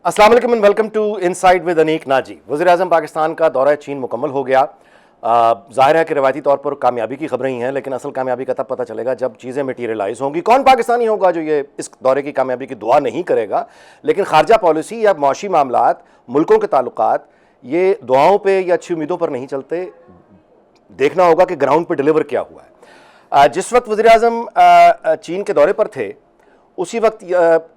अस्सलाम वालेकुम and welcome to inside with Aneeq Naji. वज़ीर-ए-आज़म पाकिस्तान का दौरा चीन मुकम्मल हो गया। ज़ाहिर है कि रवायती तौर पर कामयाबी की खबरें ही हैं, लेकिन असल कामयाबी का तब पता चलेगा जब चीज़ें मटीरियलाइज़ होंगी। कौन पाकिस्तानी होगा जो ये इस दौरे की कामयाबी की दुआ नहीं करेगा, लेकिन खारजा पॉलिसी या मौशी मामलात, मुल्कों के ताल्लुकात ये दुआओं पर या अच्छी उम्मीदों पर नहीं चलते। देखना होगा कि ग्राउंड पर डिलीवर क्या हुआ है। जिस वक्त वज़ीर-ए-आज़म चीन के दौरे पर थे, उसी वक्त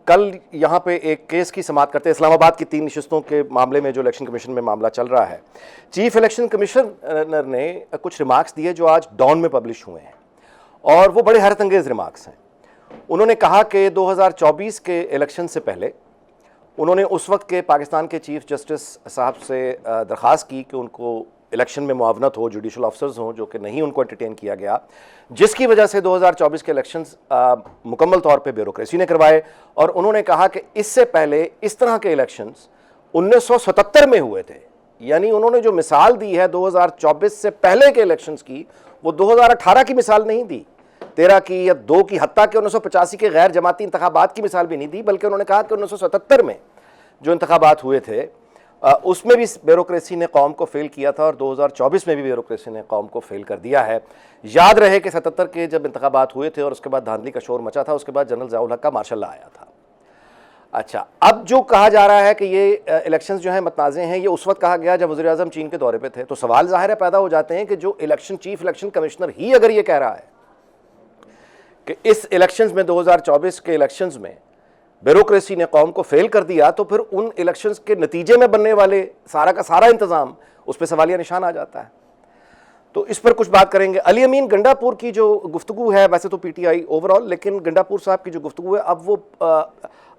कल यहाँ पे एक केस की समाअत करते हैं। इस्लामाबाद की 3 नशिस्तों के मामले में जो इलेक्शन कमीशन में मामला चल रहा है, चीफ इलेक्शन कमिश्नर ने कुछ रिमार्क्स दिए जो आज डॉन में पब्लिश हुए हैं, और वो बड़े हैरत अंगेज़ रिमार्क्स हैं। उन्होंने कहा कि 2024 के इलेक्शन से पहले उन्होंने उस वक्त के पाकिस्तान के चीफ जस्टिस साहब से दरख्वास्त की कि उनको इलेक्शन में मुआवनत हो, जुडिशल ऑफिसर्स हों, जो कि नहीं उनको एंटरटेन किया गया, जिसकी वजह से 2024 के इलेक्शंस मुकम्मल तौर पे ब्यूरोक्रेसी ने करवाए। और उन्होंने कहा कि इससे पहले इस तरह के इलेक्शंस 1977 में हुए थे। यानी उन्होंने जो मिसाल दी है 2024 से पहले के इलेक्शंस की, वो 2018 की मिसाल नहीं दी, 13 की या 2 की, हत्ता कि 1985 के गैर जमाती इंतखाबात की मिसाल भी नहीं दी, बल्कि उन्होंने कहा कि 1977 में जो इंतखाबात हुए थे उसमें भी ब्यूरोक्रेसी ने कौम को फेल किया था, और 2024 में भी ब्यूरोक्रेसी ने कौम को फेल कर दिया है। याद रहे कि 77 के जब इंतखाबात हुए थे और उसके बाद धांधली का शोर मचा था, उसके बाद जनरल ज़िया उल हक का मार्शल लॉ आया था। अच्छा, अब जो कहा जा रहा है कि ये इलेक्शंस जो हैं मतनाज़े हैं, ये उस वक्त कहा गया जब वज़ीर-ए-आज़म चीन के दौरे पे थे। तो सवाल ज़ाहिर है पैदा हो जाते हैं कि जो चीफ इलेक्शन कमिश्नर ही अगर ये कह रहा है कि इस इलेक्शंस में 2024 के इलेक्शंस में ब्यूरोक्रेसी ने कौम को फेल कर दिया, तो फिर उन इलेक्शंस के नतीजे में बनने वाले सारा का सारा इंतज़ाम, उस पर सवालिया निशान आ जाता है। तो इस पर कुछ बात करेंगे। अली अमीन गंडापुर की जो गुफ्तगू है, वैसे तो पीटीआई ओवरऑल, लेकिन गंडापुर साहब की जो गुफ्तगू है, अब वो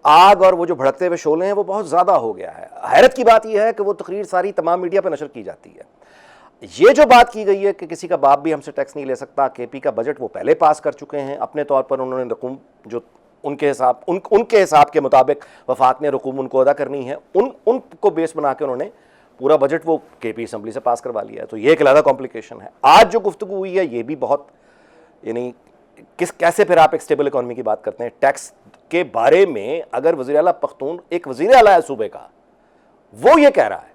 आग और वो जो भड़कते हुए शोले हैं वो बहुत ज़्यादा हो गया है। हैरत की बात यह है कि वो तकरीर सारी तमाम मीडिया पर नशर की जाती है। ये जो बात की गई है कि किसी का बाप भी हमसे टैक्स नहीं ले सकता, केपी का बजट वो पहले पास कर चुके हैं, अपने तौर पर उन्होंने रकूम जो उनके हिसाब के मुताबिक वफाक ने रकूम उनको अदा करनी है, उनको बेस बना के उन्होंने पूरा बजट वो केपी असम्बली से पास करवा लिया है। तो ये एक अलग कॉम्प्लिकेशन है। आज जो गुफ्तगू हुई है ये भी बहुत, यानी कैसे फिर आप एक स्टेबल इकॉनमी की बात करते हैं टैक्स के बारे में, अगर वज़ीर आला पख्तून एक वज़ीर आला है सूबे का, वो ये कह रहा है,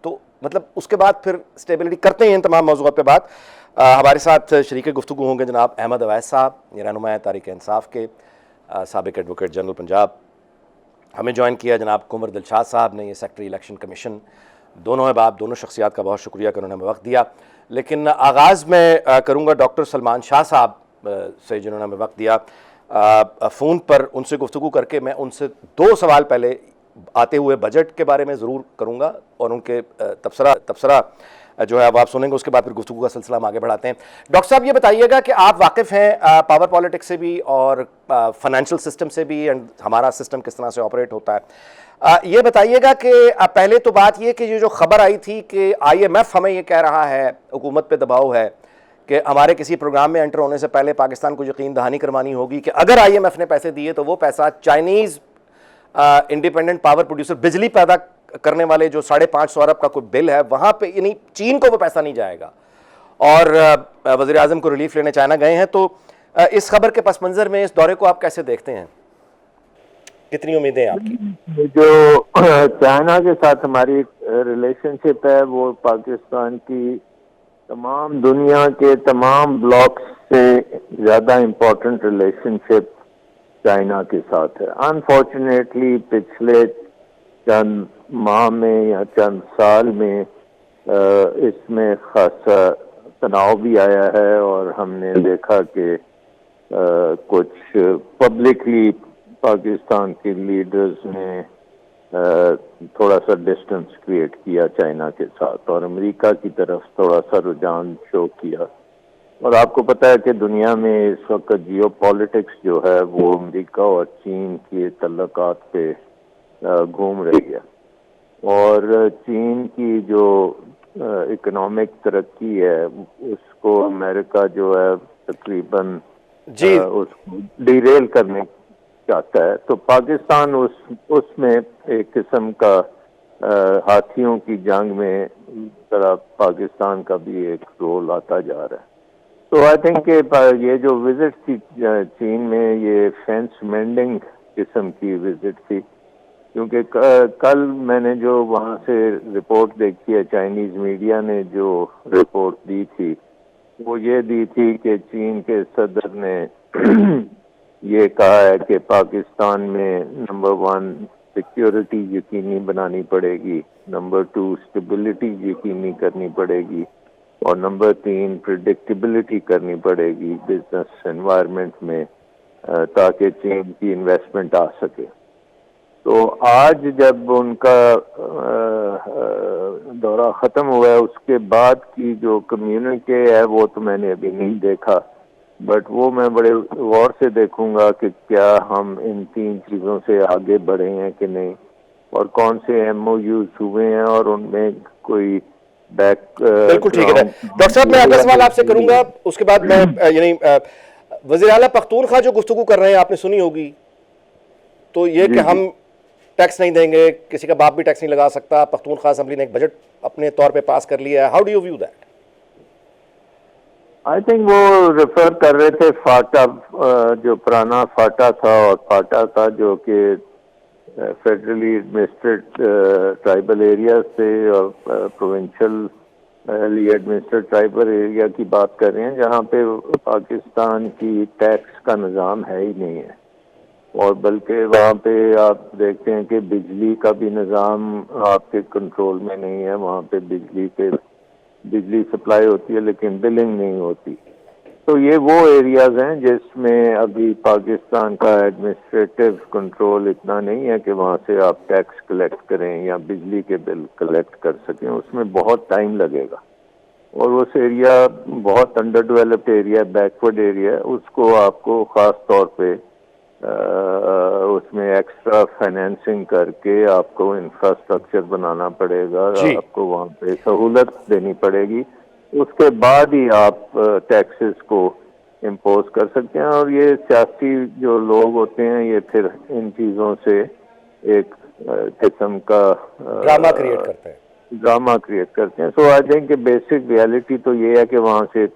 तो मतलब उसके बाद फिर स्टेबिलिटी करते हैं इन तमाम मौज़ूआत पे बात। हमारे साथ शरीक गुफ्तगू होंगे जनाब अहमद अवैस साहब, ये रहनुमा तारीख़ इंसाफ के, साबिक एडवोकेट जनरल पंजाब। हमें ज्वाइन किया जनाब कुंवर दिलशाद साहब ने, ये सेक्रेटरी इलेक्शन कमीशन। दोनों अहबाब, दोनों शख्सियात का बहुत शुक्रिया कि उन्होंने हमें वक्त दिया। लेकिन आगाज़ में करूँगा डॉक्टर सलमान शाह साहब से, जिन्होंने हमें वक्त दिया। फ़ोन पर उनसे गुफ्तगू करके मैं उनसे 2 सवाल पहले आते हुए बजट के बारे में ज़रूर करूँगा, और उनके तबसरा जो है अब आप सुनेंगे, उसके बाद फिर गुफ्तगू का सिलसिला हम आगे बढ़ाते हैं। डॉक्टर साहब ये बताइएगा कि आप वाकिफ़ हैं पावर पॉलिटिक्स से भी और फाइनेंशियल सिस्टम से भी, एंड हमारा सिस्टम किस तरह से ऑपरेट होता है। ये बताइएगा कि पहले तो बात ये कि ये जो खबर आई थी कि IMF हमें ये कह रहा है, हुकूमत पे दबाव है कि हमारे किसी प्रोग्राम में एंटर होने से पहले पाकिस्तान को यकीन दहानी करवानी होगी कि अगर IMF ने पैसे दिए तो वो पैसा चाइनीज़ इंडिपेंडेंट पावर प्रोड्यूसर, बिजली पैदा करने वाले जो 550 अरब का कोई बिल है, वहां पे, यानी चीन को वो पैसा नहीं जाएगा। और वज़ीर आज़म को रिलीफ लेने चाइना गए हैं। तो इस खबर के पस मंज़र में इस दौरे को आप कैसे देखते हैं, कितनी उम्मीदें हैं आपकी? जो चाइना के साथ हमारी रिलेशनशिप है वो पाकिस्तान की तमाम दुनिया के तमाम ब्लॉक्स से ज़्यादा इम्पोर्टेंट रिलेशनशिप चाइना के साथ है। अनफॉर्चुनेटली पिछले चंद माह में या चंद साल में इसमें खासा तनाव भी आया है, और हमने देखा कि कुछ पब्लिकली पाकिस्तान के लीडर्स ने थोड़ा सा डिस्टेंस क्रिएट किया चाइना के साथ, और अमेरिका की तरफ थोड़ा सा रुझान शो किया। और आपको पता है कि दुनिया में इस वक्त जियोपॉलिटिक्स जो है वो अमेरिका और चीन के तल्लुकात पे घूम रही है, और चीन की जो इकोनॉमिक तरक्की है उसको अमेरिका जो है तकरीबन उसको डिरेल करने चाहता है। तो पाकिस्तान उसमें एक किस्म का हाथियों की जंग में तरह पाकिस्तान का भी एक रोल आता जा रहा है। तो आई थिंक ये जो विजिट थी चीन में, ये फेंस मेंडिंग किस्म की विजिट थी, क्योंकि कल मैंने जो वहाँ से रिपोर्ट देखी है, चाइनीज मीडिया ने जो रिपोर्ट दी थी वो ये दी थी कि चीन के सदर ने ये कहा है कि पाकिस्तान में नंबर 1 सिक्योरिटी यकीनी बनानी पड़ेगी, नंबर 2 स्टेबिलिटी यकीनी करनी पड़ेगी और नंबर 3 प्रिडिक्टेबिलिटी करनी पड़ेगी बिजनेस एनवायरनमेंट में, ताकि चीन की इन्वेस्टमेंट आ सके। तो आज जब उनका दौरा ख़त्म हुआ है उसके बाद की जो कम्युनिके है वो तो मैंने अभी नहीं देखा, बट वो मैं बड़े गौर से देखूंगा कि क्या हम इन 3 चीज़ों से आगे बढ़े हैं कि नहीं, और कौन से MOUs हुए हैं और उनमें कोई बैक। बिल्कुल ठीक है डॉक्टर साहब, मैं अगला सवाल आपसे करूंगा, उसके बाद मैं यानी वज़ीर आला पख्तूनख्वा जो गुफ्तगू कर रहे हैं आपने सुनी होगी, तो ये कि हम टैक्स नहीं देंगे, किसी का बाप भी टैक्स नहीं लगा सकता, पख्तूनख्वा असेंबली ने एक बजट अपने तौर पे पास कर लिया है, how do you view that? I think वो रेफर कर रहे थे फाटा, जो पुराना फाटा था, और फाटा था जो कि फेडरली एडमिनिस्ट्रेड ट्राइबल एरिया से और प्रोविंशियल एडमिनिस्ट्रेड ट्राइबल एरिया की बात कर रहे हैं, जहाँ पे पाकिस्तान की टैक्स का निज़ाम है ही नहीं है, और बल्कि वहाँ पे आप देखते हैं कि बिजली का भी निज़ाम आपके कंट्रोल में नहीं है। वहाँ पे बिजली सप्लाई होती है लेकिन बिलिंग नहीं होती। तो ये वो एरियाज हैं जिसमें अभी पाकिस्तान का एडमिनिस्ट्रेटिव कंट्रोल इतना नहीं है कि वहाँ से आप टैक्स कलेक्ट करें या बिजली के बिल कलेक्ट कर सकें, उसमें बहुत टाइम लगेगा। और उस एरिया बहुत under developed area, backward area है, उसको आपको ख़ास तौर पे उसमें एक्स्ट्रा फाइनेंसिंग करके आपको इंफ्रास्ट्रक्चर बनाना पड़ेगा, आपको वहाँ पे सहूलत देनी पड़ेगी, उसके बाद ही आप टैक्सेस को इम्पोज कर सकते हैं। और ये सियासी जो लोग होते हैं ये फिर इन चीज़ों से एक किस्म का ड्रामा क्रिएट करते हैं। सो आई थिंक बेसिक रियलिटी तो ये है कि वहाँ से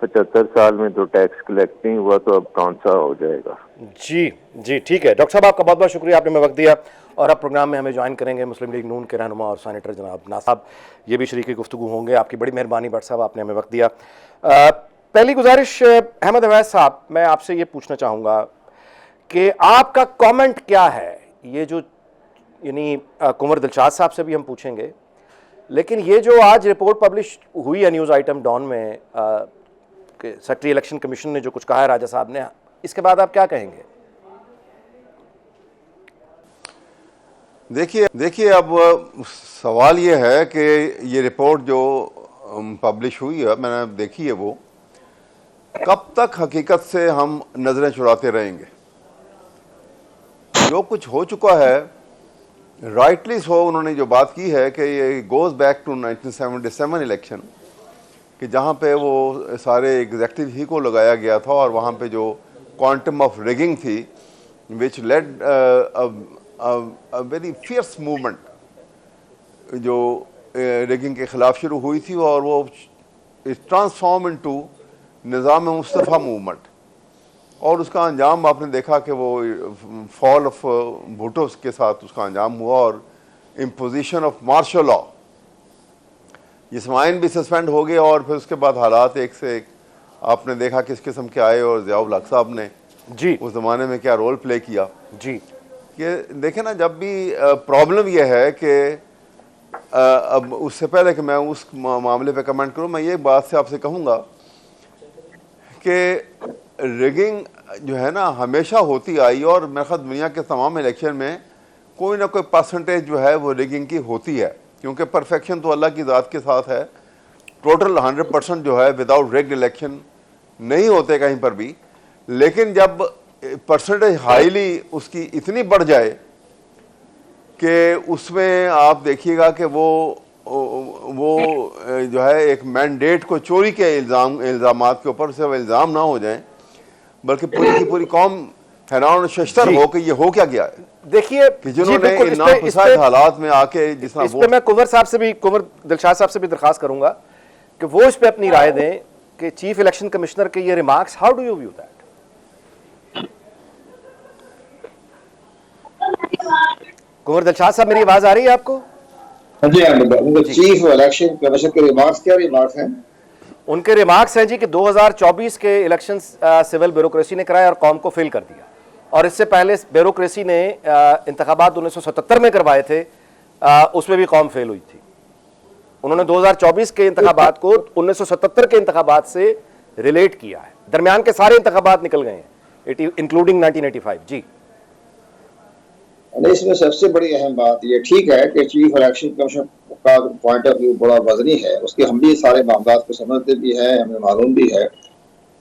75 साल में तो टैक्स कलेक्ट नहीं हुआ, तो अब कौन सा हो जाएगा। जी ठीक है डॉक्टर साहब, आपका बहुत बहुत शुक्रिया, आपने हमें वक्त दिया। और अब प्रोग्राम में हमें ज्वाइन करेंगे मुस्लिम लीग नून के रहनुमा और सेनेटर जनाब नासाब, ये भी शरीक गुफ्तगू होंगे। आपकी बड़ी मेहरबानी भट्ट साहब, आपने हमें वक्त दिया। पहली गुजारिश अहमद अवैस साहब, मैं आपसे ये पूछना चाहूँगा कि आपका कमेंट क्या है, ये जो यानी कुंवर दिलशाद साहब से भी हम पूछेंगे, लेकिन ये जो आज रिपोर्ट पब्लिश हुई है न्यूज़ आइटम डॉन में कि सेक्रेटरी इलेक्शन कमीशन ने जो कुछ कहा है राजा साहब ने, इसके बाद आप क्या कहेंगे? देखिए अब सवाल ये है कि ये रिपोर्ट जो पब्लिश हुई है, मैंने देखी है, वो कब तक हकीकत से हम नज़रें चुराते रहेंगे? जो कुछ हो चुका है, राइटली सो उन्होंने जो बात की है कि ये गोज़ बैक टू 1977 इलेक्शन, कि जहाँ पे वो सारे एग्जेक्टिव ही को लगाया गया था और वहाँ पे जो क्वांटम ऑफ रिगिंग थी which led a very fierce movement जो रिगिंग के ख़िलाफ़ शुरू हुई थी, और वो transform into Nizam Mustafa movement, और उसका अंजाम आपने देखा कि वो फॉल ऑफ भुट्टो के साथ उसका अंजाम हुआ और इम्पोजिशन ऑफ मार्शल लॉ। जिस्माइन भी सस्पेंड हो गए और फिर उसके बाद हालात एक से एक आपने देखा किस किस्म के आए, और ज़ियाउल हक साहब ने जी उस ज़माने में क्या रोल प्ले किया। जी कि देखें ना, जब भी प्रॉब्लम यह है कि अब उससे पहले कि मैं उस मामले पे कमेंट करूं, मैं ये बात से आपसे कहूँगा कि रिगिंग जो है ना हमेशा होती आई, और मेरे ख्याल दुनिया के तमाम इलेक्शन में कोई ना कोई परसेंटेज जो है वो रिगिंग की होती है, क्योंकि परफेक्शन तो अल्लाह की ज़ात के साथ है। टोटल 100% जो है विदाउट रिग्ड इलेक्शन नहीं होते कहीं पर भी, लेकिन जब परसेंटेज हाईली उसकी इतनी बढ़ जाए कि उसमें आप देखिएगा कि वो जो है एक मैंडेट को चोरी के इल्ज़ामात के ऊपर सिर्फ इल्ज़ाम ना हो जाए, बल्कि पूरी की पूरी कौम हैरान शशतर हो कि ये हो क्या गया है। देखिए कि जिन्होंने इन नापसंद हालात में आके जिस तरह, इस पे मैं कुंवर दिलशाद साहब से भी दरखास्त करूंगा कि वो इस पे अपनी राय दें कि चीफ इलेक्शन कमिश्नर के ये remarks, how do you view that? Kunwar Dilshad sahab, मेरी आवाज आ रही है आपको? हाँ जी, उनको चीफ इलेक्शन कमीशन के रिमार्क्स हैं? उनके रिमार्क्स हैं जी कि 2024 के इलेक्शन सिविल ब्यूरोक्रेसी ने कराए और कौम को फेल कर दिया, और इससे पहले ब्यूरोक्रेसी ने इंतखाबात 1977 में करवाए थे, उसमें भी कौम फेल हुई थी। उन्होंने 2024 के इंतखाबात को 1977 के इंतखाबात से रिलेट किया है। दरमियान के सारे इंतखाबात निकल गए हैं, इंक्लूडिंग 1985। जी, इसमें सबसे बड़ी अहम बात ये, ठीक है कि चीफ इलेक्शन कमीशन का पॉइंट ऑफ व्यू बड़ा वजनी है, उसके हम भी सारे मामला को समझते भी हैं, हमें मालूम भी है।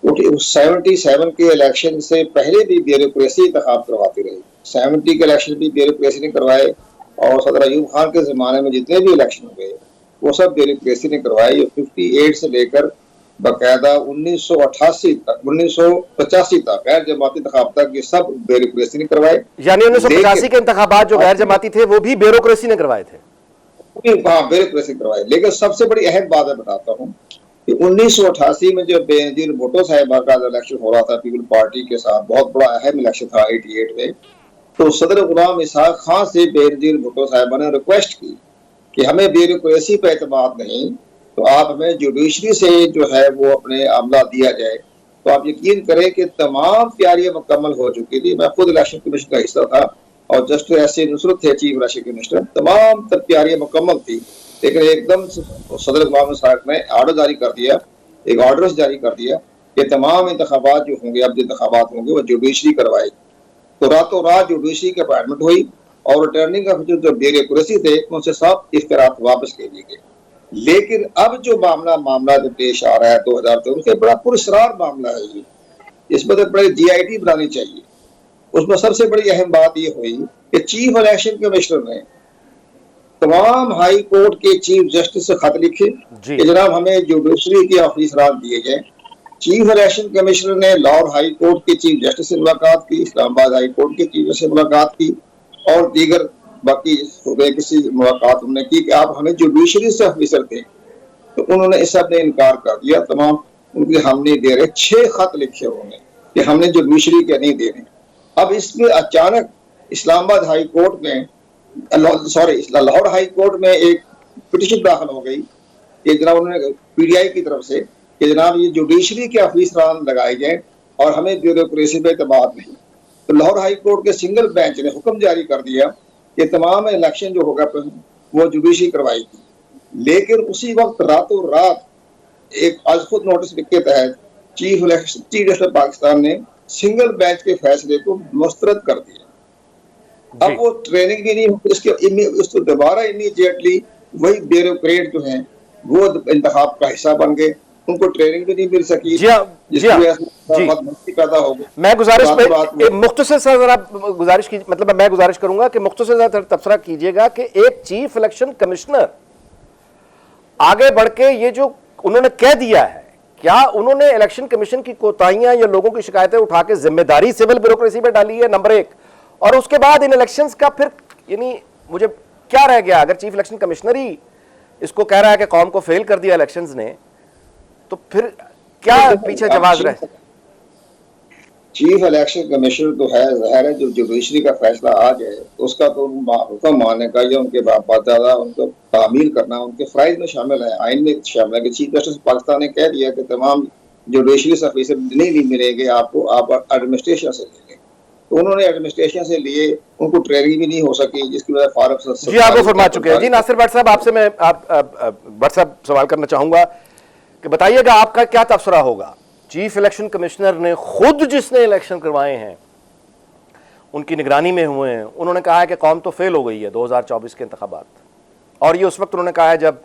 77 के इलेक्शन से पहले भी ब्यूरोक्रेसी इंतखाब करवाती रही। 70 के इलेक्शन भी ब्यूरोक्रेसी ने करवाए, और सदर अयूब खान के ज़माने में जितने भी इलेक्शन हुए वो सब ब्यूरोक्रेसी ने करवाए। 58 से लेकर बाकायदा 1988 तक, 1985 तक गैर जमाती इंतखाब तक ये सब ब्यूरोक्रेसी ने करवाए। यानी 1985 के इंतखाबात जो गैर जमाती थे वो भी ब्यूरोक्रेसी ने करवाए थे। हाँ, ब्यूरोक्रेसी करवाए। लेकिन सबसे बड़ी अहम बात मैं बताता हूँ कि 1988 में जो बेनजीर भुट्टो साहिबा का इलेक्शन हो रहा था पीपल पार्टी के साथ, बहुत बड़ा अहम इलेक्शन था 88 में, तो सदर गुलाम इसहाक खान से बेनजीर भुट्टो साहिबा ने रिक्वेस्ट की कि हमें ब्यूरोक्रेसी पे एतमाद नहीं, तो आप हमें जुडिशरी से जो है वो अपने अमला दिया जाए। तो आप यकीन करें कि तमाम तैयारियां मुकम्मल हो चुकी थी। मैं खुद इलेक्शन कमीशन का हिस्सा था और जस्टिस एस ए नुसरत थे चीफ इलेक्शन कमिश्नर। तमाम तैयारियां मुकम्मल थी, लेकिन एकदम सदर गुलाम इसहाक ने ऑर्डर जारी कर दिया, एक ऑर्डर जारी कर दिया कि तमाम इंतखाबात जो होंगे, अब जो इंतखाबात होंगे वो जुडिशरी करवाएगी। तो रातों रात जुडिशरी की अपॉइंटमेंट हुई और रिटर्निंग ऑफिसर जो ब्यूरोक्रेसी थे उनसे सब इख्तियारात वापस ले लिए गए। लेकिन अब जो मामला जो पेश आ रहा है 2014 बड़ा पुरस्कार मामला है ये, इसमें तो बड़े GIT बनानी चाहिए। उसमें सबसे बड़ी अहम बात ये हुई कि चीफ इलेक्शन कमिश्नर ने तमाम हाई कोर्ट के चीफ जस्टिस से खत लिखे कि जनाब हमें जुडिशरी के ऑफिसरान दिए जाए। चीफ इलेक्शन कमिश्नर ने लाहौर हाई कोर्ट के चीफ जस्टिस से मुलाकात की, इस्लामाबाद हाई कोर्ट के चीफ जस्टिस से मुलाकात की, और दीगर बाकी किसी मुलाकात उन्होंने की कि आप हमें जुडिशरी से ऑफिसर दें। तो उन्होंने इस सब ने इनकार कर दिया, तमाम उनके हम नहीं दे रहे। 6 खत लिखे उन्होंने कि हमने जुडिशरी के नहीं दे रहे। अब इसमें अचानक इस्लामाबाद हाई कोर्ट में, लाहौर हाई कोर्ट में एक पिटीशन दाखिल हो गई कि जनाब उन्होंने PTI की तरफ से कि जनाब ये जुडिशरी के ऑफिसरान लगाए जाए और हमें ब्यूरोक्रेसी पे एतमाद नहीं। तो लाहौर हाई कोर्ट के सिंगल बेंच ने हुक्म जारी कर दिया कि तमाम इलेक्शन जो होगा वो जुडिशरी करवाएगी। लेकिन उसी वक्त रातों रात एक आज खुद नोटिस लिख के तहत चीफ जस्टिस पाकिस्तान ने सिंगल बेंच के फैसले को मुस्तरद कर दिया। अब वो ट्रेनिंग भी नहीं हुई, उसको दोबारा इमीडिएटली वही ब्यूरोक्रेट जो हैं वो इंतखाब का हिस्सा बन गए, उनको ट्रेनिंग भी नहीं मिल सकी। पैदा हो गई। मैं गुजारिश मुख्तसर से जरा गुजारिश की, मतलब मैं गुजारिश करूंगा कि मुख्तसर से तबसरा कीजिएगा कि एक चीफ इलेक्शन कमिश्नर आगे बढ़ के ये जो उन्होंने कह दिया है, क्या उन्होंने इलेक्शन कमीशन की कोताहियां या लोगों की शिकायतें उठा के जिम्मेदारी सिविल ब्यूरोक्रेसी पे डाली है, नंबर 1, और उसके बाद इन इलेक्शंस का फिर यानी मुझे क्या रह गया? अगर चीफ इलेक्शन कमिश्नर ही इसको कह रहा है कि कौम को फेल कर दिया इलेक्शंस ने, तो फिर क्या पीछे जवाब रहे? चीफ इलेक्शन कमिश्नर तो है, ज़ाहिर है जो जुडिशरी का फैसला आ जाए उसका तो हुक्म मानने का या उनके बाकायदा उनको तामील करना उनके फ़राइज़ में शामिल है, आइन में शामिल है। कि चीफ जस्टिस पाकिस्तान ने कह दिया कि तमाम जुडिशरी से ऑफिसर नहीं मिलेंगे आपको, आप एडमिनिस्ट्रेशन से लेंगे। तो उन्होंने एडमिनिस्ट्रेशन से लिए, उनको ट्रेनिंग भी नहीं हो सकी, जिसकी वजह फारूक जी आप वो फरमा चुके हैं। जी नासिर भट्ट साहब, आपसे मैं भट्ट साहब सवाल करना चाहूंगा कि बताइएगा आपका क्या तबसरा होगा? चीफ इलेक्शन कमिश्नर ने खुद जिसने इलेक्शन करवाए हैं, उनकी निगरानी में हुए हैं, उन्होंने कहा है कि कौम तो फेल हो गई है 2024 के इंतखाबात, और ये उस वक्त उन्होंने कहा है जब,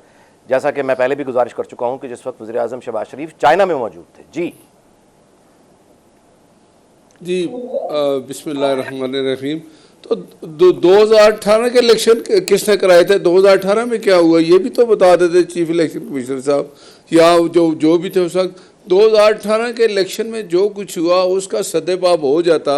जैसा कि मैं पहले भी गुजारिश कर चुका हूं, कि जिस वक्त वज़ीर आज़म शहबाज शरीफ चाइना में मौजूद थे। जी बिस्मिल्लाहिर्रहमानिर्रहीम। तो 2018 के इलेक्शन किसने कराए थे? 2018 में क्या हुआ ये भी तो बता देते चीफ इलेक्शन कमिश्नर साहब, या जो भी थे उस वक्त। 2018 के इलेक्शन में जो कुछ हुआ उसका सदेबाब हो जाता।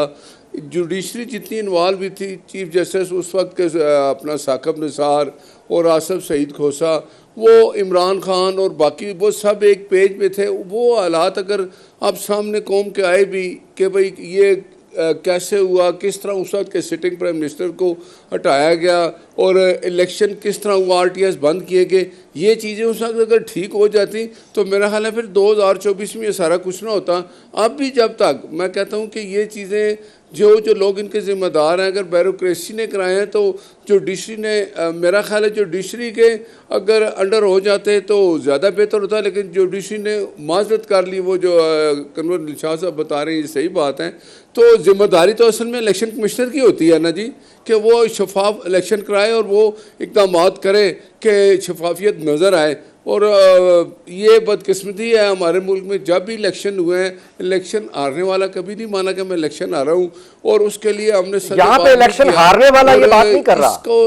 जुडिशरी जितनी इन्वॉल्व भी थी, चीफ जस्टिस उस वक्त के अपना साकिब निसार और आसफ सईद खोसा, वो इमरान खान और बाकी वो सब एक पेज पे थे। वो हालात अगर आप सामने कौम के आए भी कि भाई ये कैसे हुआ, किस तरह उस वक्त के सिटिंग प्राइम मिनिस्टर को हटाया गया और इलेक्शन किस तरह हुआ, RTS बंद किए गए, ये चीज़ें उस वक्त अगर ठीक हो जाती तो मेरा ख्याल है फिर 2024 में ये सारा कुछ ना होता। अब भी जब तक मैं कहता हूँ कि ये चीज़ें जो लोग इनके ज़िम्मेदार हैं, अगर ब्यूरोक्रेसी ने कराए हैं तो जुडिशरी ने, मेरा ख्याल है जुडिशरी के अगर अंडर हो जाते तो ज़्यादा बेहतर होता, लेकिन जुडिशरी ने माजरत कर ली। वो जो कन्वर शाह साहब बता रहे हैं ये सही बात है। तो ज़िम्मेदारी तो असल में इलेक्शन कमिश्नर की होती है ना जी, कि वो शफाफ इलेक्शन कराए और वो इक़दाम करे कि शफाफियत नज़र आए। और ये बदकिस्मती है हमारे मुल्क में, जब भी इलेक्शन हुए हैं, इलेक्शन हारने वाला कभी नहीं माना कि मैं इलेक्शन हारा हूँ, और उसके लिए हमने यहाँ पे इलेक्शन हारने वाला ये बात नहीं कर रहा,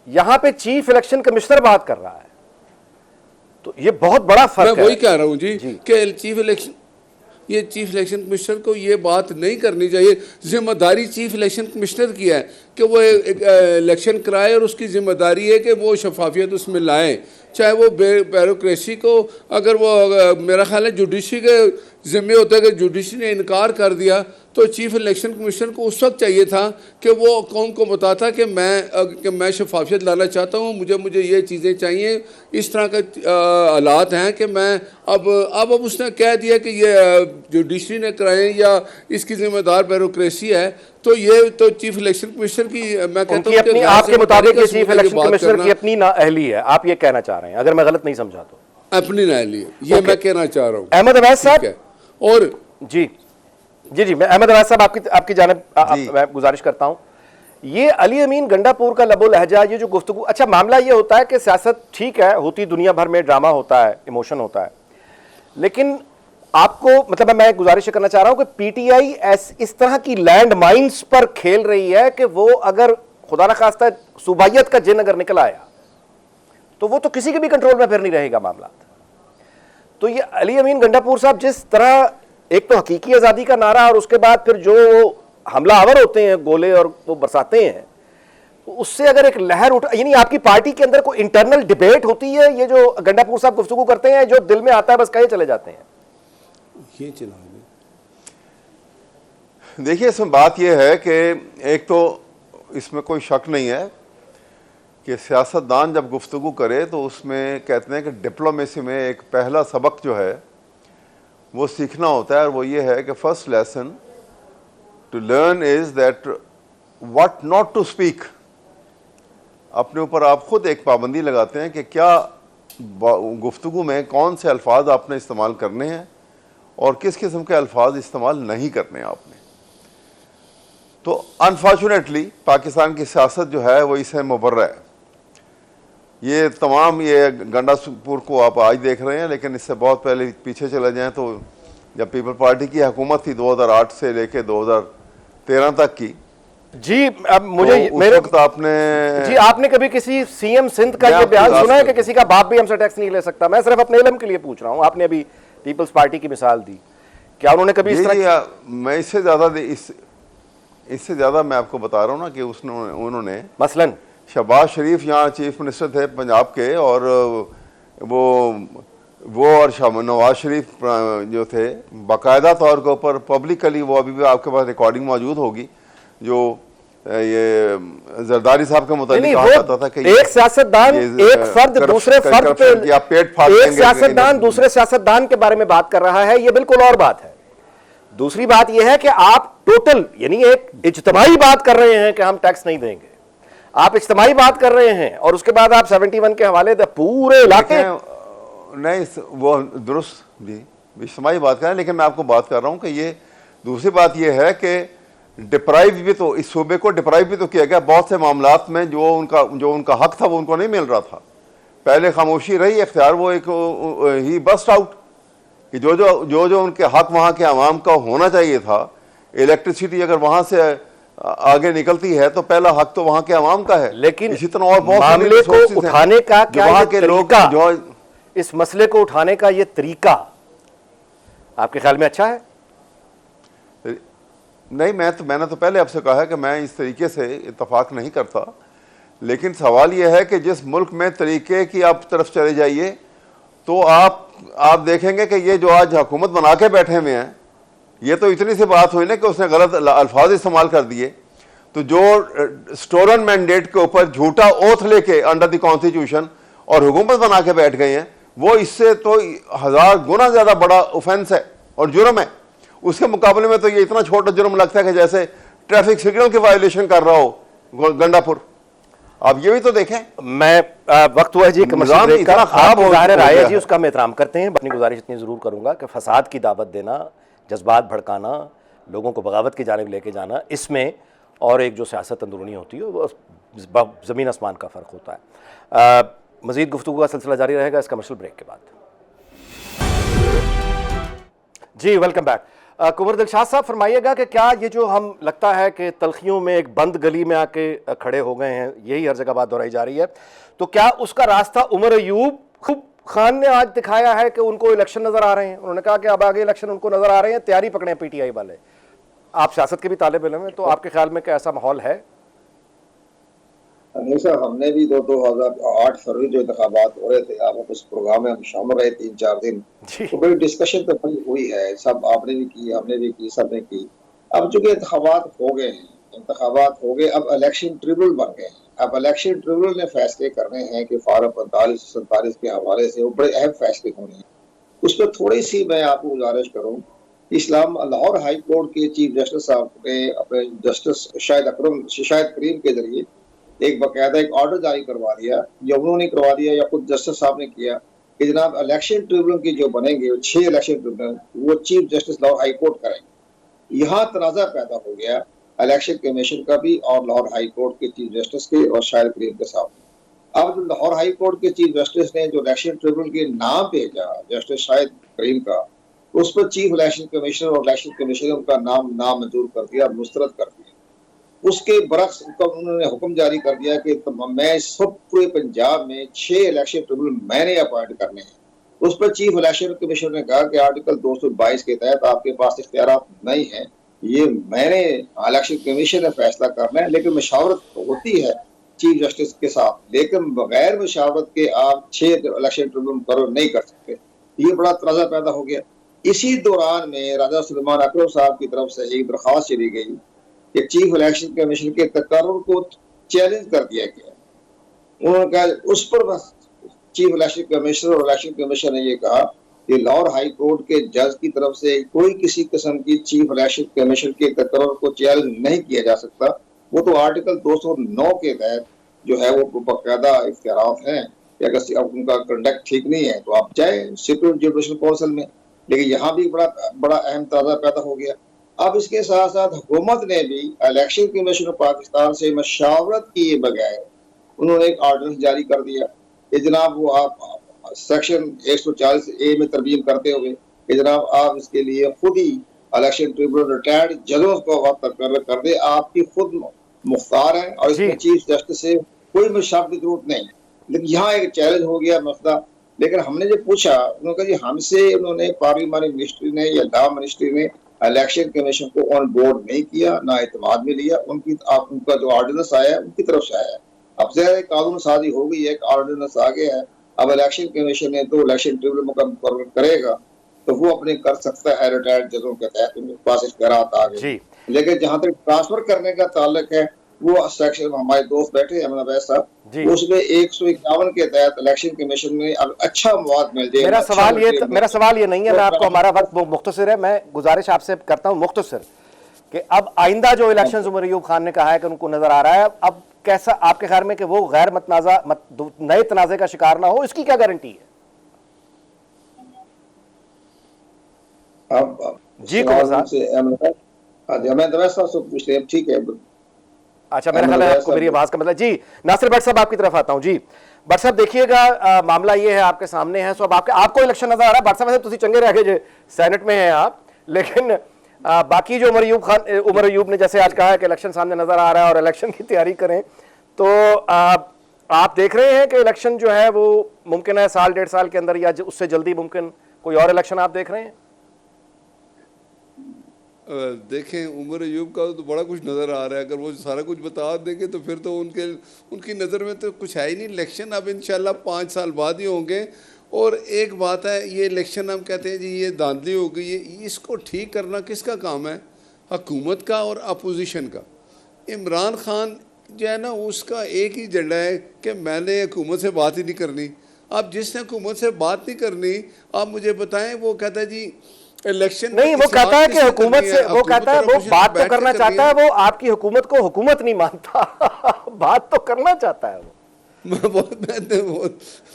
यहाँ पे चीफ इलेक्शन कमिश्नर बात कर रहा है। तो ये बहुत बड़ा फर्क है। मैं वही कह रहा हूँ जी कि चीफ इलेक्शन कमिश्नर को ये बात नहीं करनी चाहिए। जिम्मेदारी चीफ इलेक्शन कमिश्नर की है कि वो इलेक्शन कराए, और उसकी जिम्मेदारी है कि वो शफाफियत उसमें लाए, चाहे वो ब्यूरोक्रेसी को, अगर वो मेरा ख्याल है जुडिशरी के ज़िम्मे होता है कि जुडिशरी ने इनकार कर दिया तो चीफ इलेक्शन कमिश्नर को उस वक्त चाहिए था कि वो कौम को बताता कि मैं शफाफियत लाना चाहता हूँ, मुझे ये चीज़ें चाहिए, इस तरह के हालात हैं कि मैं अब उसने कह दिया कि ये जुडिशरी ने कराए या इसकी ज़िम्मेदार ब्यूरोक्रेसी है। तो ये तो चीफ इलेक्शन कमिश्नर की, मैं कहता हूँ अपनी, आपके मुताबिक ये चीफ इलेक्शन कमिश्नर की अपनी नाअहली है, आप ये कहना चाह रहे हैं, अगर मैं गलत नहीं समझा तो? अपनी नाअहली है, ये मैं कहना चाह रहा हूँ। अहमद अवैस साहब, और जी मैं अहमद अवैस साहब आपकी जानिब मैं गुजारिश करता हूँ, ये अली अमीन गंडापुर का लबो लहजा, ये जो गुफ्तगू, अच्छा मामला ये होता है कि सियासत ठीक है, होती दुनिया भर में, ड्रामा होता है, इमोशन होता है, लेकिन आपको मतलब मैं गुजारिश करना चाह रहा हूं कि पीटीआई इस तरह की लैंड माइंस पर खेल रही है कि वो अगर खुदा न खास्ता सूबाइयत का जिन अगर निकल आया तो वो तो किसी के भी कंट्रोल में फिर नहीं रहेगा मामला। तो ये अली अमीन गंडापुर साहब जिस तरह एक तो हकीकी आज़ादी का नारा और उसके बाद फिर जो हमलावर होते हैं गोले और वो बरसाते हैं, उससे अगर एक लहर उठ, यानी आपकी पार्टी के अंदर कोई इंटरनल डिबेट होती है, ये जो गंडापुर साहब गुफ्तगू करते हैं जो दिल में आता है बस कहे चले जाते हैं? ये चला देखिए, इसमें बात यह है कि एक तो इसमें कोई शक नहीं है कि सियासतदान जब गुफ्तगू करे तो उसमें कहते हैं कि डिप्लोमेसी में एक पहला सबक जो है वो सीखना होता है, और वो ये है कि first lesson to learn is that what not to speak. अपने ऊपर आप खुद एक पाबंदी लगाते हैं कि क्या गुफ्तगू में कौन से अल्फाज आपने इस्तेमाल करने हैं और किस किस्म के अल्फाज इस्तेमाल नहीं करने आपने। तो अनफॉर्चुनेटली पाकिस्तान की सियासत जो है वो इससे मुबर्रा है। ये तमाम ये गंडापुर को आप आज देख रहे हैं, लेकिन इससे बहुत पहले पीछे चले जाएं तो जब पीपल पार्टी की हुकूमत थी 2008 से लेके 2013 तक की जी, अब मुझे तो मेरे वक्त आपने कभी किसी सीएम सिंध का ये बयान सुना है कि किसी का बाप भी हमसे टैक्स नहीं ले सकता? मैं सिर्फ अपने इल्म के लिए पूछ रहा हूँ, आपने अभी पीपल्स पार्टी की मिसाल दी, क्या उन्होंने कभी इस तरह? मैं इससे ज्यादा मैं आपको बता रहा हूँ ना कि उन्होंने मसलन शहबाज शरीफ यहाँ चीफ मिनिस्टर थे पंजाब के, और वो और नवाज शरीफ जो थे बाकायदा तौर के ऊपर पब्लिकली, वो अभी भी आपके पास रिकॉर्डिंग मौजूद होगी, जो ये जरदारी साहब के मुताबिक कहा जाता था कि एक सियासतदान एक फर्द दूसरे फर्द पे या पेट फाड़ देंगे, एक सियासतदान दूसरे सियासतदान के बारे में बात कर रहा है, ये बिल्कुल और बात है। दूसरी बात यह है कि आप टोटल यानी एक इज्तिमाई बात कर रहे हैं कि हम टैक्स नहीं देंगे, आप इज्तिमाई बात कर रहे हैं, और उसके बाद आप 71 के हवाले दे पूरे इलाके नहीं, वो दुरुस्त जी इज्तिमाई बात कर रहे हैं, लेकिन मैं आपको बात कर रहा हूं कि ये दूसरी बात यह है कि डिप्राइव भी तो इस सूबे को डिप्राइव भी तो किया गया बहुत से मामलात में, जो उनका हक था वो उनको नहीं मिल रहा था। पहले खामोशी रही इख्तियार, वो एक ही बस्ट आउट कि जो उनके हक वहाँ के अवाम का होना चाहिए था। इलेक्ट्रिसिटी अगर वहाँ से आगे निकलती है तो पहला हक तो वहाँ के अवाम का है, लेकिन इसी तरह और बहुत मामले को उठाने का क्या वहाँ के लोग जो इस मसले को उठाने का ये तरीका आपके ख्याल में अच्छा है? नहीं, मैंने तो पहले आपसे कहा है कि मैं इस तरीके से इत्तफाक नहीं करता, लेकिन सवाल यह है कि जिस मुल्क में तरीके की आप तरफ चले जाइए तो आप देखेंगे कि ये जो आज हुकूमत बना के बैठे हुए हैं ये तो इतनी सी बात हुई ना कि उसने गलत अल्फाज इस्तेमाल कर दिए। तो जो स्टोरन मैंडेट के ऊपर झूठा ओथ लेके अंडर द कॉन्स्टिट्यूशन और हुकूमत बना के बैठ गए हैं, वो इससे तो 1000 गुना ज्यादा बड़ा ऑफेंस है और जुर्म है। उसके मुकाबले में तो ये इतना छोटा जुर्म लगता है कि जैसे ट्रैफिक सिग्नल की वायलेशन कर रहा हो गंडापुर। आप ये भी तो देखें। मैं वक्त हुआ है जी कमर्शियल निज़ाम ब्रेक का। इतना खराब हो ज़ाहिर गया आया है। जी, उसका हम एहतराम करते हैं। अपनी गुजारिश इतनी ज़रूर करूंगा कि फसाद की दावत देना, जज्बात भड़काना, लोगों को बगावत की जानिब लेके जाना, इसमें और एक जो सियासत अंदरूनी होती है वो ज़मीन आसमान का फ़र्क होता है। मज़ीद गुफ्तगू का सिलसिला जारी रहेगा इस कमर्शियल ब्रेक के बाद। जी वेलकम बैक। कुंवर दिलशाद साहब फरमाइएगा कि क्या ये जो हम लगता है कि तलखियों में एक बंद गली में आके खड़े हो गए हैं, यही हर जगह बात दोहराई जा रही है, तो क्या उसका रास्ता उमर अयूब खूब खान ने आज दिखाया है कि उनको इलेक्शन नजर आ रहे हैं? उन्होंने कहा कि अब आगे इलेक्शन उनको नजर आ रहे हैं, तैयारी पकड़े हैं पीटीआई वाले। आप सियासत के भी तालिब इल्म हैं, तो आपके ख्याल में क्या ऐसा माहौल है? नहीं सर, हमने भी 2008 फरवरी जो इंतखाबात हो रहे थे, आप उस प्रोग्राम में हम शामिल रहे 3-4 दिन, तो बड़ी डिस्कशन तो बड़ी हुई है। सब आपने भी की, हमने भी की, सबने की। अब चूंकि इंतखाबात हो गए हैं, इंतखाबात हो गए, अब इलेक्शन ट्रिब्यूनल बन गए हैं। अब इलेक्शन ट्रिब्यूनल ने फैसले करने हैं कि फार्म 45-47 के हवाले से वो बड़े अहम फैसले होने हैं। उस पर थोड़ी सी मैं आपको गुजारिश करूँ। इस्लाम लाहौर हाई कोर्ट के चीफ जस्टिस साहब ने अपने जस्टिस शाहिद करीम के जरिए एक बाकायदा एक ऑर्डर जारी करवा दिया, या उन्होंने करवा दिया या खुद जस्टिस साहब ने किया, कि जनाब इलेक्शन ट्रिब्यूनल की जो बनेंगे 6 इलेक्शन ट्रिब्यूनल वो chief justice Lahore high court करेंगे। यहाँ तनाज़ा पैदा हो गया इलेक्शन कमीशन का भी और लाहौर हाई कोर्ट के चीफ जस्टिस के और शाहिद करीम के साथ। अब लाहौर हाई कोर्ट के चीफ जस्टिस ने जो इलेक्शन ट्रिब्यूनल के नाम भेजा जस्टिस शाहिद करीम का, उस पर चीफ इलेक्शन कमिश्नर और इलेक्शन कमीशन का नाम नामंजूर कर दिया, मुस्तरद कर दिया। उसके बरक्स उन्होंने हुक्म जारी कर दिया कि मैं सब पूरे पंजाब में 6 इलेक्शन ट्रिब्यूनल मैंने अपॉइंट करने हैं। उस पर चीफ इलेक्शन कमीशन ने कहा कि आर्टिकल 222 के तहत आपके पास इख्तियार नहीं है, ये मैंने इलेक्शन कमीशन ने फैसला करना है, लेकिन मशावरत होती है चीफ जस्टिस के साथ, लेकिन बगैर मशावरत के आप 6 इलेक्शन ट्रिब्यूनल करो नहीं कर सकते। ये बड़ा तनाज़ा पैदा हो गया। इसी दौरान में राजा सुलेमान अकरम साहब की तरफ से एक दरख्वास्त चली गई कि चीफ इलेक्शन कमीशन के तकर्रुर को चैलेंज कर दिया गया। उन्होंने कहा, उस पर बस चीफ इलेक्शन कमिश्नर और इलेक्शन कमीशन ने ये कहा कि लाहौर हाई कोर्ट के जज की तरफ से कोई किसी किस्म की चीफ इलेक्शन कमीशन के तकर्रुर को चैलेंज नहीं किया जा सकता। वो तो आर्टिकल 209 के तहत जो है वो बाकायदा इख्तियारात हैं कि अगर उनका कंडक्ट ठीक नहीं है तो आप जाए सुप्रीम जुडिशल काउंसिल में। लेकिन यहाँ भी बड़ा अहम तनाज़ा पैदा हो गया। अब इसके साथ साथ हुकूमत ने भी इलेक्शन कमीशन ऑफ पाकिस्तान से मशावरत किए बगैर उन्होंने एक ऑर्डर जारी कर दिया कि जनाब वो आप सेक्शन 140A में तरमीम करते हुए कि जनाब आप इसके लिए खुद ही इलेक्शन ट्रिब्यूनल रिटायर्ड जजों को कर दे, आपकी खुद मुख्तार है और इसमें चीफ जस्टिस से कोई मशावरत की जरूरत नहीं। लेकिन यहाँ एक चैलेंज हो गया मसला। लेकिन हमने जो पूछा, उन्होंने कहा जी हमसे उन्होंने पार्लियामानी मिनिस्ट्री ने या लॉ मिनिस्ट्री ने इलेक्शन कमीशन को ऑन बोर्ड नहीं किया, ना एतमाद में लिया। उनका जो ऑर्डिनेंस आया उनकी तरफ से आया। अब ज़रा कानून साजी हो गई है, एक ऑर्डिनेंस आ गया है। अब इलेक्शन कमीशन ने तो इलेक्शन ट्रिब्यूनल मुकर्रर करेगा तो वो अपने कर सकता है रिटायर्ड जजों के तहत, उनके पास इख्तियारात आ गए। लेकिन जहां तक ट्रांसफर करने का ताल्लुक है, वो सेक्शन हमारे दोस्त बैठे हैं अहमद साहब, उसमें 151 के तहत इलेक्शन कमीशन में अब अच्छा मवाद मिल जाए। मेरा सवाल ये नहीं है, मैं आपको, हमारा वक्त मुख्तसर है, मैं गुजारिश आपसे करता हूँ मुख्तसर कि अब आइंदा जो इलेक्शन उमर अयूब खान ने कहा है कि उनको नजर आ रहा है, अब कैसा आपके ख्याल में कि वो गैर नए तनाजे का शिकार ना हो, इसकी क्या गारंटी है? अब जी कुमार साहब पूछ रहे हैं, ठीक है। अच्छा, मेरा ख्याल है आपको मेरी आवाज का मतलब। जी नासिर भट्ट साहब आपकी तरफ आता हूं। जी भट्ट साहब देखिएगा, मामला ये है आपके सामने है। सो अब आपको इलेक्शन नजर आ रहा है। भट्ट साहब वैसे तुसी चंगे रह गए, सेनेट में हैं आप, लेकिन बाकी जो उमर अयूब ने जैसे आज कहा है कि इलेक्शन सामने नजर आ रहा है और इलेक्शन की तैयारी करें, तो आप देख रहे हैं कि इलेक्शन जो है वो मुमकिन है 1.5 साल के अंदर या उससे जल्दी मुमकिन कोई और इलेक्शन आप देख रहे हैं? देखें, उमर अयूब का तो बड़ा कुछ नज़र आ रहा है। अगर वो सारा कुछ बता देंगे तो फिर तो उनकी नज़र में तो कुछ है ही नहीं। इलेक्शन अब इंशाल्लाह 5 साल बाद ही होंगे और एक बात है, ये इलेक्शन हम कहते हैं जी ये धांधली हो गई है, इसको ठीक करना किसका काम है? हुकूमत का और अपोजिशन का। इमरान खान जो है ना, उसका एक ही एजेंडा है कि मैंने हुकूमत से बात ही नहीं करनी। अब जिसने हुकूमत से बात नहीं करनी, आप मुझे बताएं, वो कहता है जी इलेक्शन नहीं, वो कहता है कि हुकूमत से, वो कहता है वो बात तो करना चाहता है, वो आपकी हुकूमत को हुकूमत नहीं मानता बात तो करना चाहता है वो।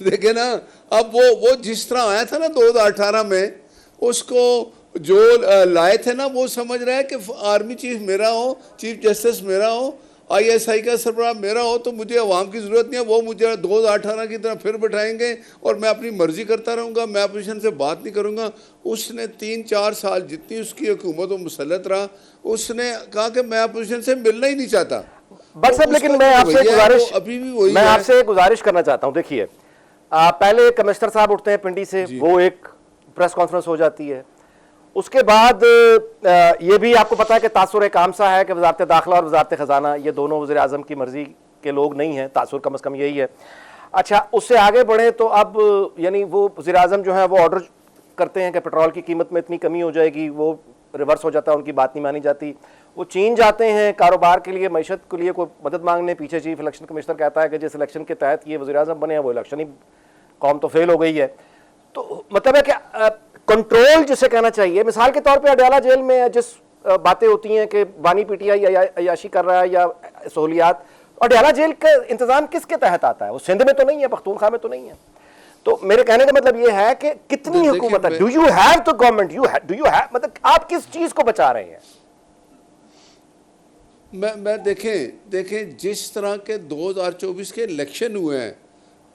देखे ना, अब वो जिस तरह आया था ना 2018 में, उसको जो लाए थे ना, वो समझ रहा है कि आर्मी चीफ मेरा हो, चीफ जस्टिस मेरा हो, ISI का सरबराह मेरा हो, तो मुझे अवाम की ज़रूरत नहीं है। वो मुझे 2018 की तरह फिर बैठाएंगे और मैं अपनी मर्जी करता रहूँगा, मैं अपोजिशन से बात नहीं करूँगा। उसने 3-4 साल जितनी उसकी हुकूमत मुसल्लत रहा, उसने कहा कि मैं अपोजिशन से मिलना ही नहीं चाहता। बट साहब, लेकिन मैं आपसे गुजारिश, अभी भी वही मैं आपसे गुजारिश करना चाहता हूं। देखिए, पहले कमिश्नर साहब उठते हैं पिंडी से, वो एक प्रेस कॉन्फ्रेंस हो जाती है। उसके बाद ये भी आपको पता है कि तासुर एक आम सा है कि वजारत दाखिला और वजारत खजाना ये दोनों वज़ीर आज़म की मर्जी के लोग नहीं हैं, तासुर कम अज़ कम यही है। अच्छा, उससे आगे बढ़े तो अब यानी वो वज़ीर आज़म जो है वो ऑर्डर करते हैं कि पेट्रोल की कीमत में इतनी कमी हो जाएगी, वो रिवर्स हो जाता है, उनकी बात नहीं मानी जाती। वो चीन जाते हैं कारोबार के लिए, मैशत के लिए कोई मदद मांगने। पीछे चीफ इलेक्शन कमिश्नर कहता है कि जिस इलेक्शन के तहत ये वज़ीर आज़म बने हैं वो इलेक्शन ही कौम तो फेल हो गई है। तो मतलब है कि कंट्रोल जिसे कहना चाहिए, मिसाल के तौर पे अडयाला जेल में जिस बातें होती हैं कि बानी पीटीआई अयाशी कर रहा है या सहूलियात, अडयाला जेल का इंतजाम किसके तहत आता है? वो सिंध में तो नहीं है, पख्तूनख्वा में तो नहीं है। तो मेरे कहने का मतलब ये है कि कितनी हुकूमत है, do you have the government, do you have, मतलब आप किस चीज को बचा रहे हैं? मैं देखें जिस तरह के 2024 के इलेक्शन हुए हैं,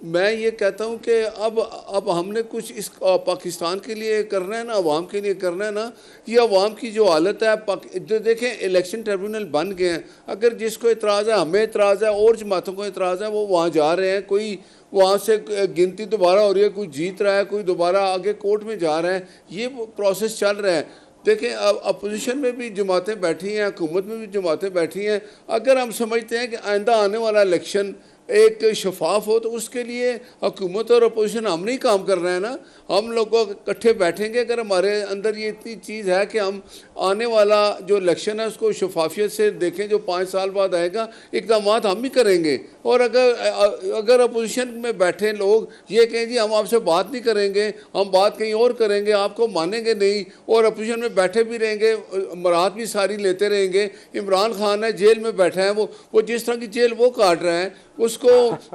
मैं ये कहता हूँ कि अब हमने कुछ इस पाकिस्तान के लिए करना है ना, अवाम के लिए करना है ना। ये अवाम की जो हालत है, जो देखें इलेक्शन ट्रिब्यूनल बन गए हैं, अगर जिसको इतराज़ है, हमें इतराज़ है और जमातों को इतराज़ है, वो वहाँ जा रहे हैं। कोई वहाँ से गिनती दोबारा हो रही है, कोई जीत रहा है, कोई दोबारा आगे कोर्ट में जा रहा है, ये प्रोसेस चल रहा है। देखें, अब अपोजिशन में भी जमातें बैठी हैं, हुकूमत में भी जमातें बैठी हैं। अगर हम समझते हैं कि आइंदा आने वाला इलेक्शन एक शफाफ हो, तो उसके लिए हुकूमत और अपोजिशन हमने ही काम करना है ना। हम लोग इकट्ठे बैठेंगे, अगर हमारे अंदर ये इतनी चीज़ है कि हम आने वाला जो इलेक्शन है उसको शफाफियत से देखें, जो 5 साल बाद आएगा, इकदाम हम ही करेंगे। और अगर अपोजिशन में बैठे लोग ये कहें जी हम आपसे बात नहीं करेंगे, हम बात कहीं और करेंगे, आपको मानेंगे नहीं, और अपोजिशन में बैठे भी रहेंगे, मराहत भी सारी लेते रहेंगे। इमरान खान है जेल में बैठा है, वो जिस तरह की जेल वो काट रहा है, उसको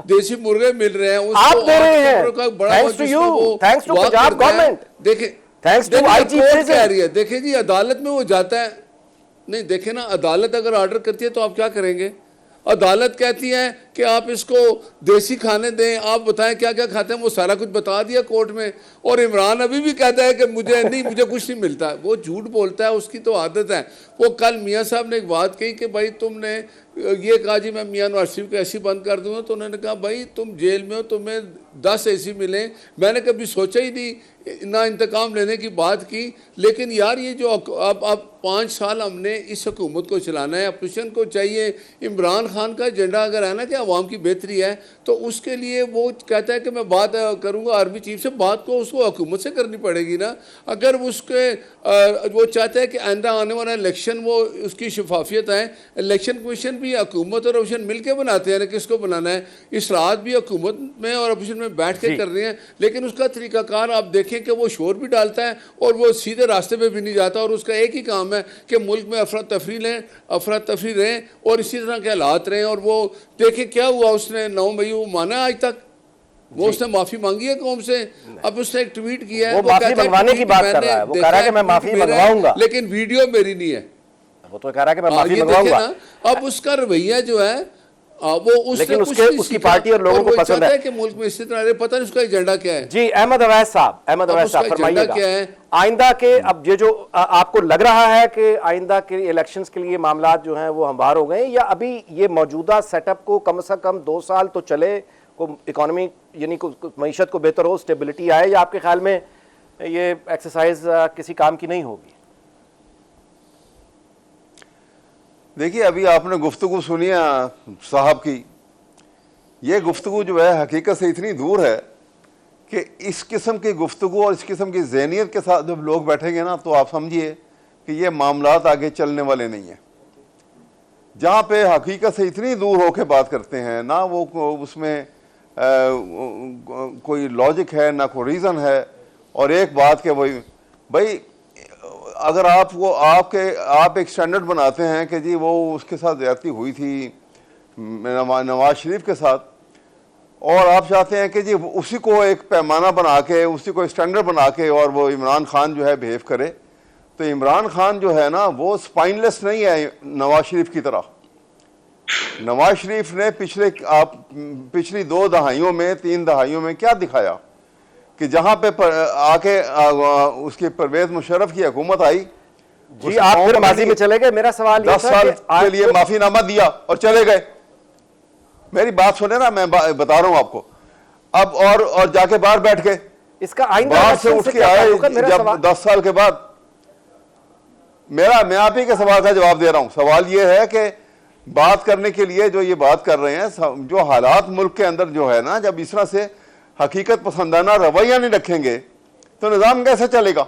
देसी मुर्गे मिल रहे हैं, आप दे रहे हैं, thanks to you, thanks to Punjab government, देखे थैंक्स टू आईजी कह रही है। देखे जी अदालत में वो जाता है, नहीं देखे ना, अदालत अगर ऑर्डर करती है तो आप क्या करेंगे? अदालत कहती है कि आप इसको देसी खाने दें, आप बताएं क्या क्या खाते हैं, वो सारा कुछ बता दिया कोर्ट में। और इमरान अभी भी कहता है कि मुझे कुछ नहीं मिलता। वो झूठ बोलता है, उसकी तो आदत है। वो कल मियाँ साहब ने एक बात कही कि भाई तुमने ये कहा जी मैं मियाँ नवाज शरीफ को ऐसी बंद कर दूँगा, तो उन्होंने कहा भाई तुम जेल में हो, तुम्हें 10 ऐसी मिले, मैंने कभी सोचा ही नहीं ना इंतकाम लेने की बात की। लेकिन यार ये जो अब 5 साल हमने इस हुकूमत को चलाना है, अपोजिशन को चाहिए, इमरान खान का एजेंडा अगर है ना कि अवाम की बेहतरी है, तो उसके लिए वो कहता है कि मैं बात करूँगा आर्मी चीफ से, बात को उसको हुकूमत से करनी पड़ेगी ना। अगर उसके वो चाहता है कि आइंदा आने वाला इलेक्शन वो उसकी शफाफियत है, इलेक्शन कमीशन भी हुकूमत और अपोजिशन मिल के बनाते हैं ना, किसको बनाना है। इसरात भी हुकूमत में और अपोजिशन में बैठ के कर रहे हैं, लेकिन उसका तरीकाकार आप देखें कि वो शोर भी डालता है और वो सीधे रास्ते पे भी नहीं जाता। और उसका एक ही काम है कि मुल्क में अफरा तफरी रहें और इसी तरह के हालात रहें। और वो देखें क्या हुआ, उसने 9 मई वो माना आज तक, वो उसने माफी मांगी है कौम से। अब उसने एक ट्वीट किया है, वो माफी मंगवाने की बात कर रहा है, वो कह रहा है कि मैं माफी मंगवाऊंगा, लेकिन वीडियो मेरी नहीं है। वो तो कह रहा है कि मैं माफी मंगवाऊंगा। अब उसका रवैया जो है वो लेकिन उसकी पार्टी और लोगों को पसंद है कि मुल्क में इसी तरह, पता नहीं उसका एजेंडा क्या है। जी अहमद अवैस साहब फरमाइएगा क्या है आइंदा के, अब ये जो आपको लग रहा है कि आइंदा के इलेक्शंस के लिए मामला जो हैं वो हमवार हो गए, या अभी ये मौजूदा सेटअप को कम से कम 2 साल तो चले, को इकोनॉमी यानी मईशत को बेहतर हो, स्टेबिलिटी आए, या आपके ख्याल में ये एक्सरसाइज किसी काम की नहीं होगी? देखिए, अभी आपने गुफ्तगू सुनी साहब की, ये गुफ्तगू जो है हकीकत से इतनी दूर है कि इस किस्म की गुफ्तगू और इस किस्म की ज़हनियत के साथ जब लोग बैठेंगे ना, तो आप समझिए कि ये मामलात आगे चलने वाले नहीं हैं। जहाँ पे हकीकत से इतनी दूर होकर बात करते हैं, ना वो उसमें कोई लॉजिक है, ना कोई रीज़न है। और एक बात के भाई अगर आप एक स्टैंडर्ड बनाते हैं कि जी वो उसके साथ ज़्यादती हुई थी नवाज शरीफ के साथ, और आप चाहते हैं कि जी उसी को एक पैमाना बना के, उसी को स्टैंडर्ड बना के और वो इमरान खान जो है बिहेव करे, तो इमरान खान जो है ना वो स्पाइनलेस नहीं है नवाज शरीफ की तरह। नवाज शरीफ ने पिछली 2 दहाइयों में, 3 दहाइयों में क्या दिखाया कि जहां पे आके उसकी परवेज मुशर्रफ की हुकूमत आई, जी आप फिर माजी में चले गए। मेरा सवाल 10 साल के लिए माफीनामा दिया और चले गए। मेरी बात सुने ना, मैं बता रहा हूं आपको। अब और जाके बाहर बैठ के इसका आइंदा बाहर से उठ के आए जब 10 साल के बाद। मैं आप ही के सवाल का जवाब दे रहा हूं। सवाल ये है कि बात करने के लिए जो ये बात कर रहे हैं, जो हालात मुल्क के अंदर जो है ना, जब इस तरह से हकीकत पसंदाना रवैया नहीं रखेंगे तो निज़ाम कैसे चलेगा।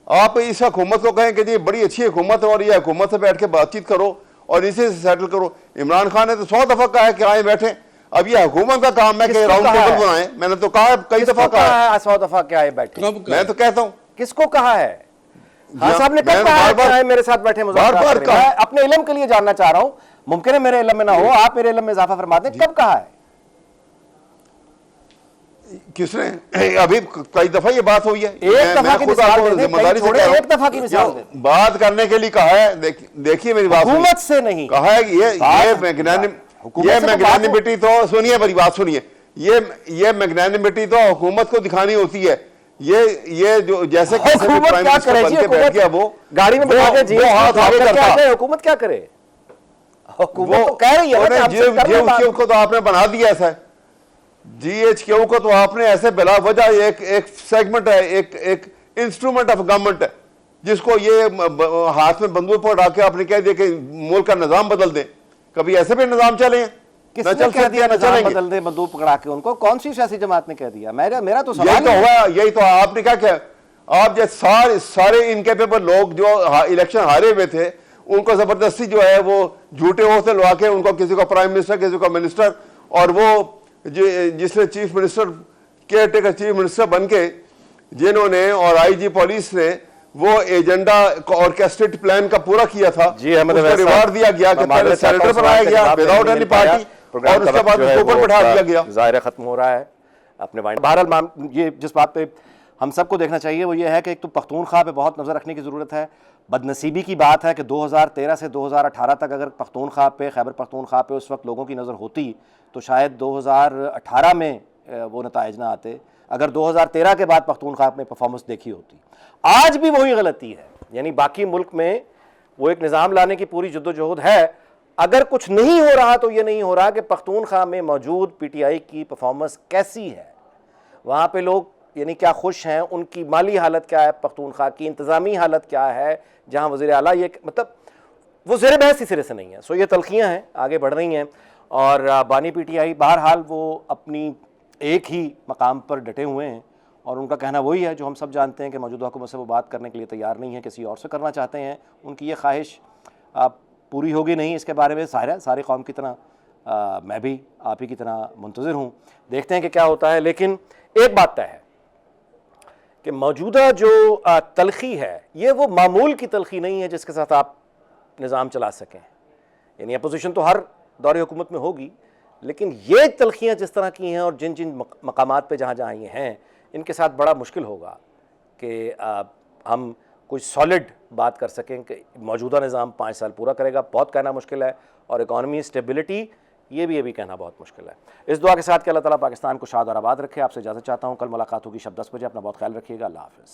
आप इस हुकूमत को कहें कि जी बड़ी अच्छी हुकूमत है और ये हुकूमत से बैठ के बातचीत करो और इसी से सेटल करो। इमरान खान ने तो 100 दफा कहा है कि आए बैठे। अब ये हुकूमत का काम है कि राउंड टेबल बनाए। मैंने तो कहा कई दफा कहा है, 100 दफा क्या है बैठे। मैं तो कहता हूं किसको कहा है? हाँ साहब ने कब कहा है कि आए मेरे साथ बैठे मुज़ाकरात करें? मैं अपने इल्म के लिए जानना चाह रहा हूं। मुमकिन है मेरे इल्म में ना हो, आप मेरे इल्म में इजाफा फरमा दें। कब कहा है? किसने? अभी कई दफा ये बात हुई है। एक दफा की मिसाल दे दें, कहीं छोड़े, एक दफा की मिसाल दे दें। बात करने के लिए कहा है। देखिए मेरी बात, हुकूमत से नहीं कहा है कि ये मैग्नानिमिटी तो सुनिए, मेरी बात सुनिए। ये मैग्नानिमिटी तो हुकूमत को दिखानी होती है। ये जो जैसे हुकूमत क्या करे जी? बैठ गया वो गाड़ी में बैठा के जी हाथ आगे करता। हुकूमत क्या करे? हुकूमत तो कह रही है GHQ को तो आपने बना दिया ऐसा है। GHQ को तो आपने ऐसे बिला वजह एक सेगमेंट है, एक इंस्ट्रूमेंट ऑफ गवर्नमेंट है, जिसको ये हाथ में बंदूक पकड़ा के आपने कह दिया कि मुल्क का निजाम बदल दे। कभी ऐसे भी निजाम चले? किसने कह दिया निजाम बदल दे बंदूक पकड़ा के? उनको कौन सी सियासी जमात ने कह दिया? मेरा तो सवाल यही तो हुआ। यही तो आपने क्या किया? आप जैसे सारे इनकेपेबल लोग जो इलेक्शन हारे हुए थे, उनको जबरदस्ती जो है वो झूठे ओह से लगा के उनको किसी को प्राइम मिनिस्टर, किसी को मिनिस्टर, और वो जिसने chief minister, care taker chief minister बन के जिन्होंने और IG पुलिस ने वो एजेंडा ऑर्केस्ट्रेट प्लान का पूरा किया था, उसको रिवार्ड दिया गया कि पहले सेनेटर बनाया गया विदाउट एनी पार्टी और उसके बाद उसको ऊपर बैठा दिया गया। ज़ाहिर खत्म हो रहा है अपने वाइंड। बहरहाल ये जिस बात पे हम सबको देखना चाहिए वो ये है कि एक तो पख्तूनख्वा पे बहुत नज़र रखने की ज़रूरत है। बदनसीबी की बात है कि 2013 से 2018 तक अगर पख्तूनख्वा पे, खैबर पख्तूनख्वा पे उस वक्त लोगों की नज़र होती तो शायद 2018 में वो नताइज ना आते, अगर 2013 के बाद पख्तूनख्वा में परफॉर्मेंस देखी होती। आज भी वही गलती है, यानी बाकी मुल्क में वो एक निज़ाम लाने की पूरी जद्दोजहद है। अगर कुछ नहीं हो रहा तो ये नहीं हो रहा कि पख्तूनख्वा में मौजूद PTI की परफॉर्मेंस कैसी है, वहाँ पे लोग यानी क्या खुश हैं, उनकी माली हालत क्या है, पख्तूनख्वा की इंतज़ामी हालत क्या है, जहाँ वज़ीर आला ये मतलब वो ज़ेर बहस ही सिरे से नहीं है। सो ये तलखियाँ हैं, आगे बढ़ रही हैं और बानी PTI बहरहाल वो अपनी एक ही मकाम पर डटे हुए हैं और उनका कहना वही है जो हम सब जानते हैं कि मौजूदा हुकूमत से वो बात करने के लिए तैयार नहीं है, किसी और से करना चाहते हैं। उनकी ये ख्वाहिश पूरी होगी नहीं, इसके बारे में सारी कौम की तरह मैं भी आप ही की तरह मुंतज़िर हूँ। देखते हैं कि क्या होता है। लेकिन एक बात तय है कि मौजूदा जो तलखी है ये वो मामूल की तलखी नहीं है जिसके साथ आप निज़ाम चला सकें। यानी अपोजिशन तो हर दौरे हुकूमत में होगी, लेकिन ये तलखियाँ जिस तरह की हैं और जिन जिन मकामात पे जहाँ जहाँ ये हैं, इनके साथ बड़ा मुश्किल होगा कि हम कोई सॉलिड बात कर सकें कि मौजूदा निज़ाम 5 साल पूरा करेगा। बहुत कहना मुश्किल है और इकॉनमी स्टेबिलिटी ये भी कहना बहुत मुश्किल है। इस दुआ के साथ कि अल्लाह ताला पाकिस्तान को शाद और आबाद रखे। आपसे इजाज़त चाहता हूँ। कल मुलाकात होगी शब 10 बजे। अपना बहुत ख्याल रखिएगा। अल्लाह हाफ़िज़।